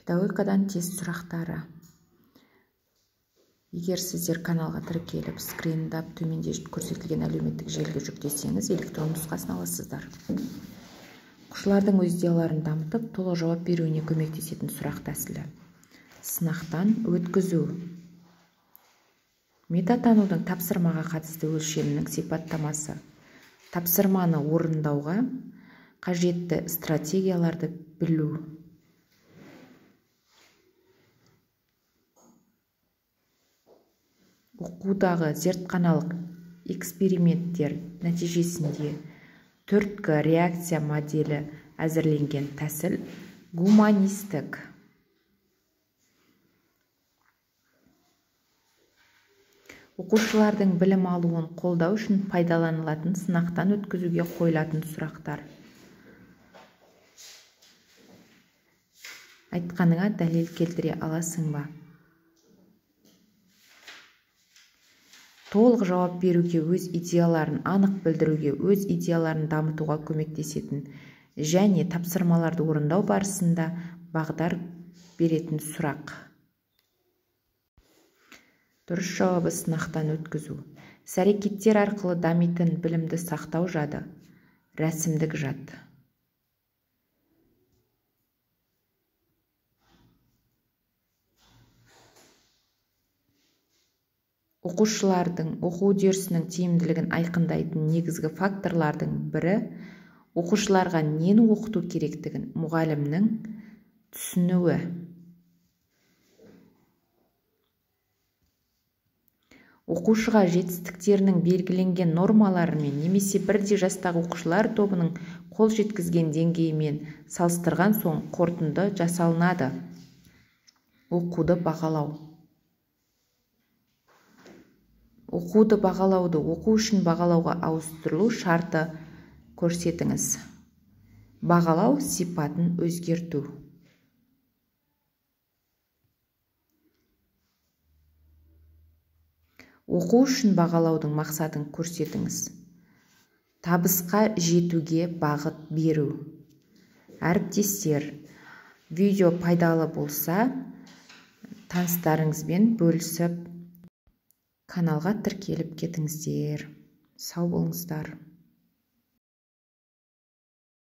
Педагогикадан тест сұрақтары. Егер сіздер каналға тіркеліп, скриндап төменде көрсетілген әлеуметтік желіге жүктесеңіз, электрон нұсқасын аласыздар. Оқушылардың өз идеяларын дамытып, толық жауап беруіне көмектесетін сұрақ тәсілі. Сынақтан өткізу. Метатанудың тапсырмаға қатысты өлшемінің сипаттамасы. Тапсырманы орындауға қажетті стратегияларды білу. Оқудағы зертханалық эксперименттер нәтижесінде 4К реакция моделі әзірленген тәсіл гуманистік. Оқушылардың білім алуын қолдау үшін пайдаланылатын сынақтан өткізуге қойылатын сұрақтар. Айтқаныңа дәлел келтіре аласың ба? Толық жауап беруге, өз идеяларын анық білдіруге, өз идеяларын дамытуға көмектесетін және тапсырмаларды орындау барысында бағдар беретін сұрақ. Дұрыс жауабы сынақтан өткізу. Іс-әрекеттер арқылы дамитын білімді сақтау жады. Рәсімдік жад. Оқушылардың оқу үдерісінің тиімділігін айқындайтын негізгі факторлардың бірі оқушыларға нені оқыту керектігін мұғалімнің түсінуі. Оқушыға жетістіктерінің белгіленген нормаларымен немесе бірдей жастағы оқушылар тобының қол жеткізген деңгейімен салыстырған соң қорытынды жасалынады. Оқуды бағалау. Оқуды бағалауды оқу үшін бағалауға ауыстырылу шарты көрсетіңіз. Бағалау сипатын өзгерту. Оқу үшін бағалаудың мақсатын көрсетіңіз. Табысқа жетуге бағыт беру. Әріптестер, видео пайдалы болса, таныстарыңызбен бөлісіп, каналға тіркеліп кетіңіздер. Сау болыңыздар.